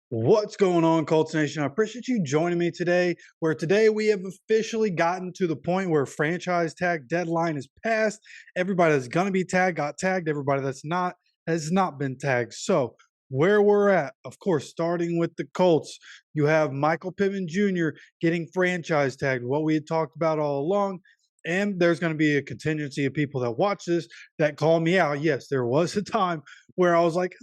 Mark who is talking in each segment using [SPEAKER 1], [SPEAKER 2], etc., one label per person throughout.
[SPEAKER 1] What's going on, Colts Nation? I appreciate you joining me today, where today we have officially gotten to the point where franchise tag deadline is passed. Everybody that's going to be tagged got tagged. Everybody that's not has not been tagged. So, where we're at, of course, starting with the Colts, you have Michael Pittman Jr. getting franchise tagged, what we had talked about all along. And there's going to be a contingency of people that watch this that call me out. Yes, there was a time where I was like,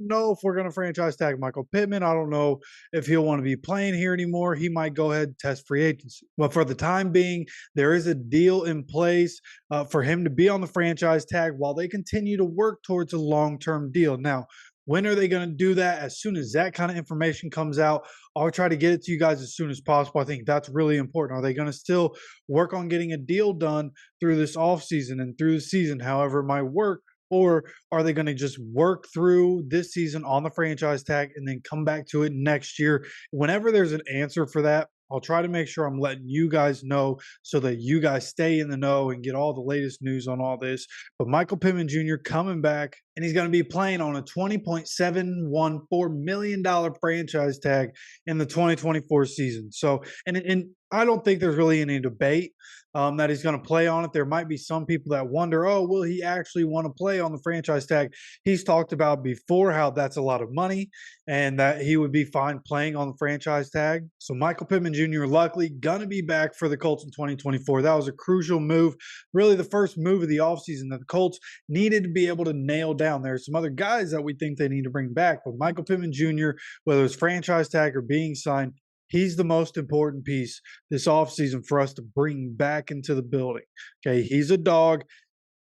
[SPEAKER 1] know if we're going to franchise tag Michael Pittman. I don't know if he'll want to be playing here anymore. He might go ahead and test free agency. But for the time being, there is a deal in place for him to be on the franchise tag while they continue to work towards a long-term deal. Now, when are they going to do that? As soon as that kind of information comes out, I'll try to get it to you guys as soon as possible. I think that's really important. Are they going to still work on getting a deal done through this offseason and through the season, however it might work? Or are they going to just work through this season on the franchise tag and then come back to it next year? Whenever there's an answer for that, I'll try to make sure I'm letting you guys know so that you guys stay in the know and get all the latest news on all this. But Michael Pittman Jr. coming back, and he's going to be playing on a $20.714 million franchise tag in the 2024 season. So, and I don't think there's really any debate that he's going to play on it. There might be some people that wonder, oh, will he actually want to play on the franchise tag? He's talked about before how that's a lot of money and that he would be fine playing on the franchise tag. So Michael Pittman Jr. luckily going to be back for the Colts in 2024. That was a crucial move, really the first move of the offseason that the Colts needed to be able to nail down. There are some other guys that we think they need to bring back, but Michael Pittman Jr., whether it's franchise tag or being signed, he's the most important piece this offseason for us to bring back into the building. Okay, he's a dog.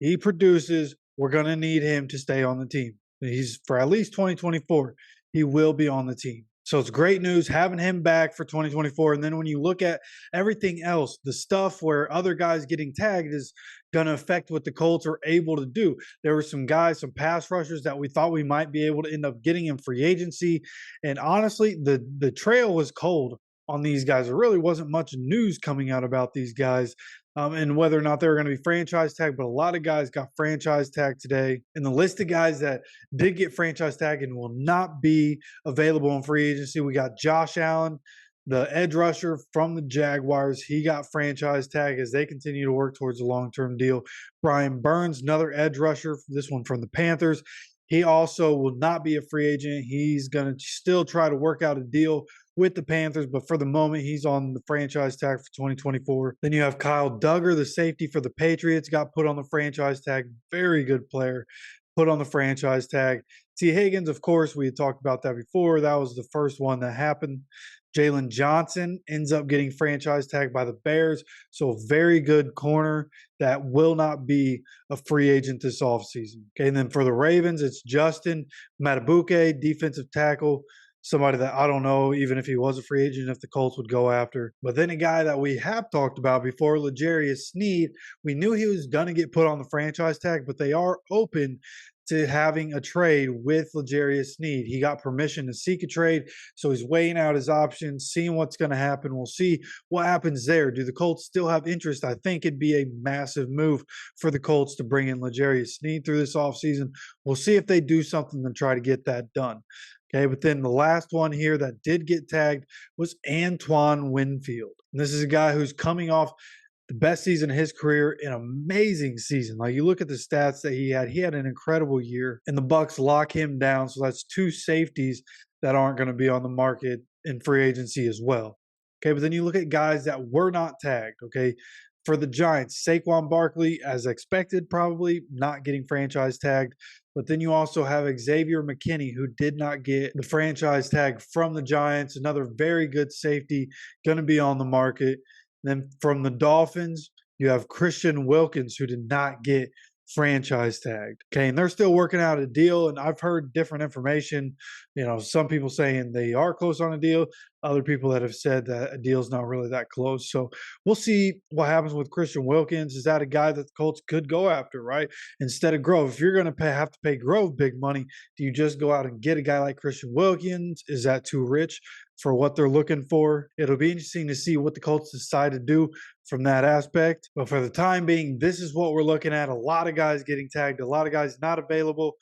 [SPEAKER 1] He produces. We're going to need him to stay on the team. He's for at least 2024. He will be on the team. So it's great news having him back for 2024. And then when you look at everything else, the stuff where other guys getting tagged is going to affect what the Colts are able to do. There were some guys, some pass rushers that we thought we might be able to end up getting in free agency. And honestly, the trail was cold on these guys. There really wasn't much news coming out about these guys and whether or not they were going to be franchise tagged, but a lot of guys got franchise tagged today. And the list of guys that did get franchise tagged and will not be available in free agency, we got Josh Allen, the edge rusher from the Jaguars. He got franchise tag as they continue to work towards a long-term deal. Brian Burns, another edge rusher, this one from the Panthers. He also will not be a free agent. He's going to still try to work out a deal with the Panthers, but for the moment, he's on the franchise tag for 2024. Then you have Kyle Duggar, the safety for the Patriots, got put on the franchise tag. Very good player, put on the franchise tag. T. Higgins, of course, we had talked about that before. That was the first one that happened. Jalen Johnson ends up getting franchise tagged by the Bears. So a very good corner that will not be a free agent this offseason. Okay, and then for the Ravens, it's Justin Matabuke, defensive tackle. Somebody that I don't know, even if he was a free agent, if the Colts would go after. But then a guy that we have talked about before, L'Jarius Sneed, we knew he was going to get put on the franchise tag, but they are open to having a trade with L'Jarius Sneed. He got permission to seek a trade, so he's weighing out his options, seeing what's going to happen. We'll see what happens there. Do the Colts still have interest? I think it'd be a massive move for the Colts to bring in L'Jarius Sneed through this offseason. We'll see if they do something to try to get that done. Okay, but then the last one here that did get tagged was Antoine Winfield. And this is a guy who's coming off the best season of his career, an amazing season. Like you look at the stats that he had an incredible year, and the Bucs lock him down. So that's two safeties that aren't going to be on the market in free agency as well. Okay, but then you look at guys that were not tagged. Okay, for the Giants, Saquon Barkley, as expected, probably not getting franchise tagged. But then you also have Xavier McKinney, who did not get the franchise tag from the Giants. Another very good safety, going to be on the market. Then from the Dolphins, you have Christian Wilkins, who did not get franchise tagged. Okay, and they're still working out a deal, and I've heard different information. You know, some people saying they are close on a deal, other people that have said that a deal's not really that close. So we'll see what happens with Christian Wilkins. Is that a guy that the Colts could go after, right? Instead of Grove. If you're going to have to pay Grove big money, do you just go out and get a guy like Christian Wilkins? Is that too rich for what they're looking for? It'll be interesting to see what the Colts decide to do from that aspect. But for the time being, this is what we're looking at. A lot of guys getting tagged, a lot of guys not available.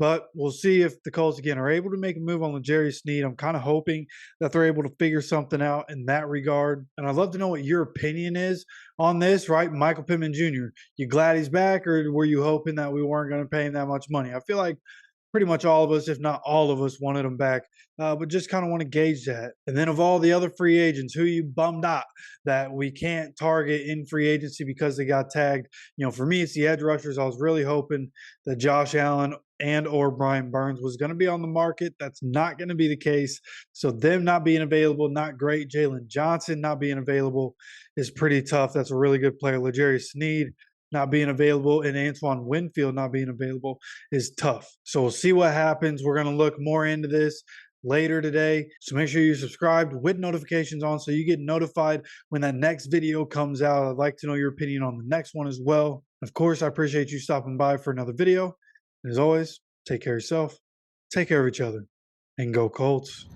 [SPEAKER 1] But we'll see if the Colts again are able to make a move on L'Jarius Sneed. I'm kind of hoping that they're able to figure something out in that regard. And I'd love to know what your opinion is on this, right? Michael Pittman Jr., you glad he's back, or were you hoping that we weren't going to pay him that much money? I feel like pretty much all of us, if not all of us, wanted him back, but just kind of want to gauge that. And then of all the other free agents, who you bummed out that we can't target in free agency because they got tagged? For me, it's the edge rushers. I was really hoping that Josh Allen and or Brian Burns was going to be on the market. That's not going to be the case. So them not being available, not great. Jalen Johnson not being available is pretty tough. That's a really good player. L'Jarius Sneed not being available and Antoine Winfield not being available is tough. So we'll see what happens. We're going to look more into this later today. So make sure you're subscribed with notifications on so you get notified when that next video comes out. I'd like to know your opinion on the next one as well. Of course, I appreciate you stopping by for another video. And as always, take care of yourself, take care of each other, and go Colts.